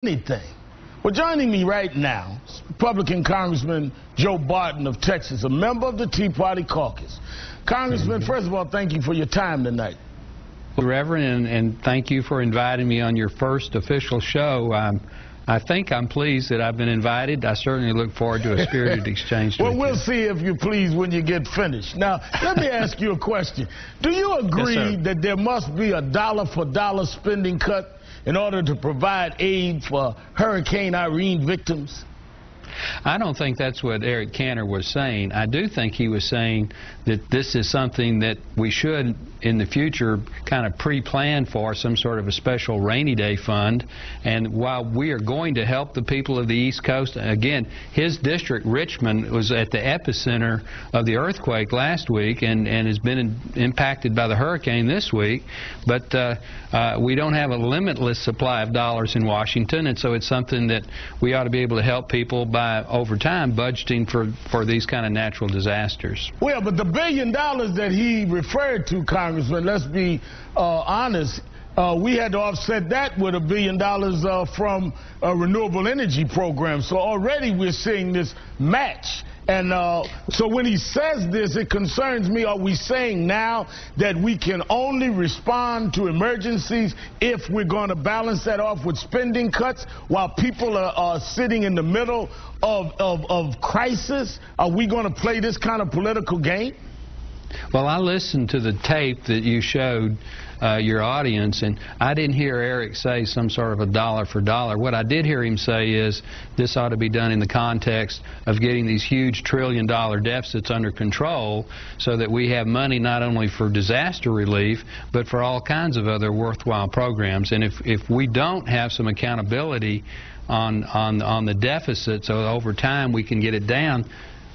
anything. Well, joining me right now is Republican Congressman Joe Barton of Texas, a member of the Tea Party caucus. Congressman, first of all, thank you for your time tonight. Reverend, and thank you for inviting me on your first official show. I think I'm pleased that I've been invited. I certainly look forward to a spirited exchange. Well, we'll see if you're pleased when you get finished. Now, let me ask you a question. Do you agree that there must be a dollar-for-dollar spending cut in order to provide aid for Hurricane Irene victims? I don't think that's what Eric Cantor was saying. I do think he was saying that this is something that we should, in the future, kind of pre-plan for, some sort of a special rainy day fund. And while we are going to help the people of the East Coast, again, his district, Richmond, was at the epicenter of the earthquake last week and has been impacted by the hurricane this week. But we don't have a limitless supply of dollars in Washington, and so it's something that we ought to be able to help people by, over time, budgeting for these kind of natural disasters. Well, but the $1 billion that he referred to, Congressman, let's be honest, we had to offset that with $1 billion from a renewable energy program. So already we're seeing this match. And so when he says this, it concerns me. Are we saying now that we can only respond to emergencies if we're going to balance that off with spending cuts while people are sitting in the middle of crisis? Are we going to play this kind of political game? Well, I listened to the tape that you showed your audience, and I didn't hear Eric say some sort of a dollar for dollar. What I did hear him say is this ought to be done in the context of getting these huge trillion-dollar deficits under control so that we have money not only for disaster relief but for all kinds of other worthwhile programs. And if we don't have some accountability on the deficit so over time we can get it down,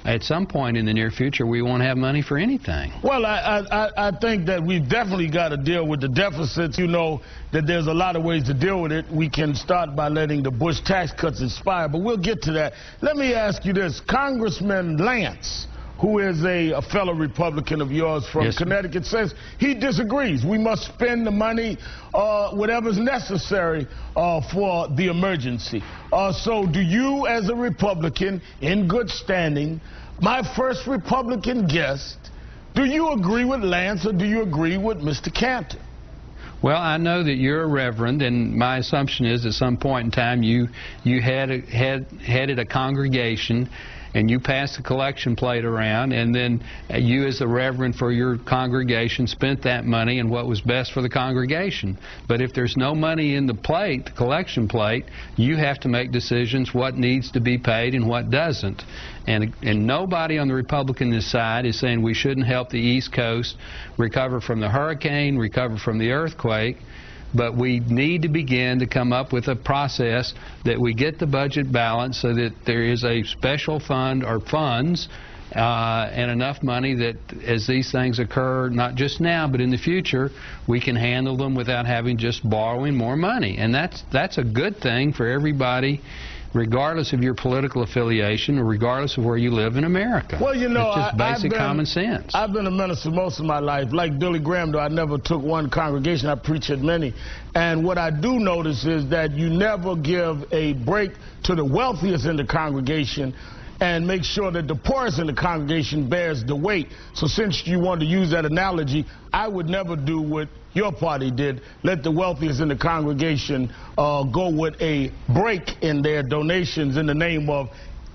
at some point in the near future, we won't have money for anything. Well, I think that we've definitely got to deal with the deficits. You know that there's a lot of ways to deal with it. We can start by letting the Bush tax cuts expire, but we'll get to that. Let me ask you this. Congressman Lance, who is a fellow Republican of yours from Connecticut, says he disagrees. We must spend the money, whatever's necessary for the emergency. So do you, as a Republican in good standing, my first Republican guest, do you agree with Lance or do you agree with Mr. Cantor? Well, I know that you're a reverend, and my assumption is at some point in time you headed a congregation and you passed the collection plate around, and then you as the reverend for your congregation spent that money in what was best for the congregation. But if there's no money in the plate, the collection plate, you have to make decisions what needs to be paid and what doesn't. And nobody on the Republican side is saying we shouldn't help the East Coast recover from the hurricane, recover from the earthquake. But we need to begin to come up with a process that we get the budget balanced so that there is a special fund or funds and enough money that as these things occur, not just now but in the future, we can handle them without having just borrowing more money. And that's a good thing for everybody, regardless of your political affiliation or regardless of where you live in America. Well, you know, it's just basic common sense. I've been a minister most of my life. Like Billy Graham, though, I never took one congregation. I preach at many. And what I do notice is that you never give a break to the wealthiest in the congregation and make sure that the poorest in the congregation bears the weight. So since you want to use that analogy, I would never do what your party did, let the wealthiest in the congregation go with a break in their donations in the name of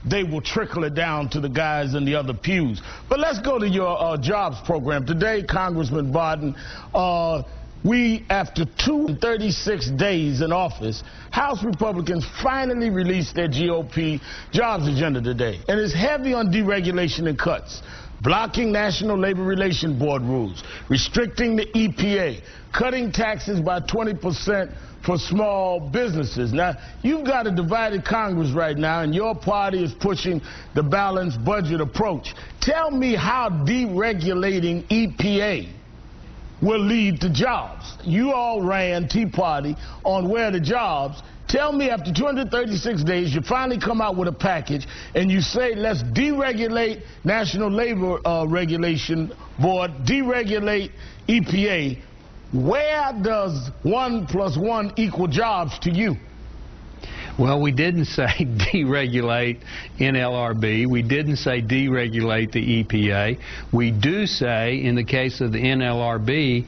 they will trickle it down to the guys in the other pews. But let's go to your jobs program. Today, Congressman Barton, after 236 days in office, House Republicans finally released their GOP Jobs Agenda today. And it's heavy on deregulation and cuts, blocking National Labor Relations Board rules, restricting the EPA, cutting taxes by 20% for small businesses. Now, you've got a divided Congress right now, and your party is pushing the balanced budget approach. Tell me how deregulating EPA will lead to jobs. You all ran Tea Party on where the jobs. Tell me, after 236 days, you finally come out with a package and you say, let's deregulate National Labor Regulation Board, deregulate EPA. Where does 1 + 1 equal jobs to you? Well, we didn't say deregulate NLRB. We didn't say deregulate the EPA. We do say, in the case of the NLRB,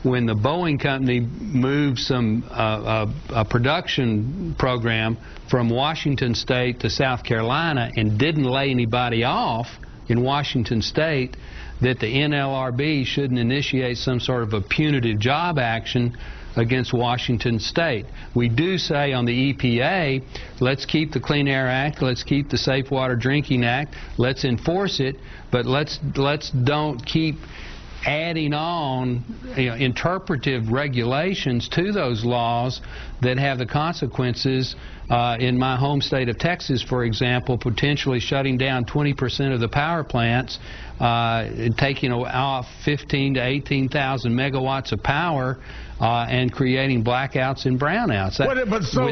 when the Boeing company moved a production program from Washington State to South Carolina and didn't lay anybody off in Washington State, that the NLRB shouldn't initiate some sort of a punitive job action against Washington State. We do say on the EPA, let's keep the Clean Air Act, let's keep the Safe Water Drinking Act, let's enforce it, but let's don't keep adding on interpretive regulations to those laws that have the consequences. In my home state of Texas, for example, potentially shutting down 20% of the power plants, taking off 15,000 to 18,000 megawatts of power, and creating blackouts and brownouts.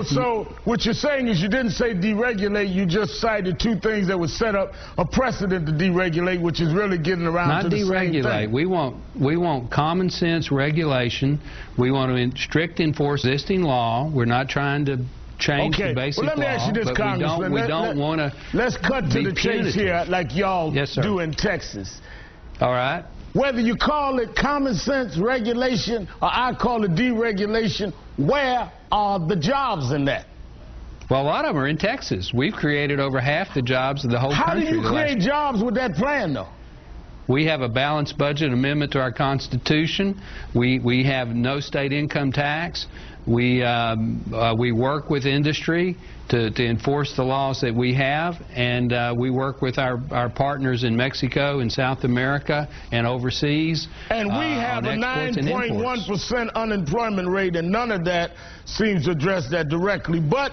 So what you're saying is you didn't say deregulate, you just cited two things that would set up a precedent to deregulate, which is really getting around to the same thing. Not deregulate. We want common sense regulation. We want to strict enforce existing law. We're not trying to change the basic law. Well, let me ask you this, Congressman. We don't want to. Let's cut to the chase here, like y'all do in Texas. All right. Whether you call it common sense regulation or I call it deregulation, where are the jobs in that? Well, a lot of them are in Texas. We've created over half the jobs of the whole country. How do you create jobs with that plan, though? We have a balanced budget amendment to our Constitution. We have no state income tax. We work with industry to enforce the laws that we have, and we work with our partners in Mexico and South America and overseas. And we have a 9.1% unemployment rate, and none of that seems to address that directly. But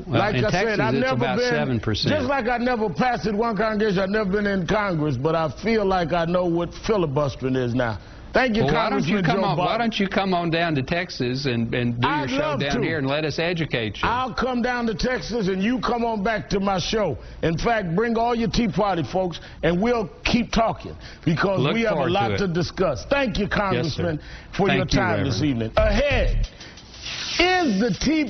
like I said, I've never been, 7%. Just like I never passed it one congregation, I've never been in Congress, but I feel like I know what filibustering is now. Thank you, Congressman Joe Barton. Why don't you come on down to Texas and do your show down here and let us educate you? I'll come down to Texas and you come on back to my show. In fact, bring all your Tea Party folks and we'll keep talking because we have a lot to discuss. Thank you, Congressman, for your time this evening. Ahead is the Tea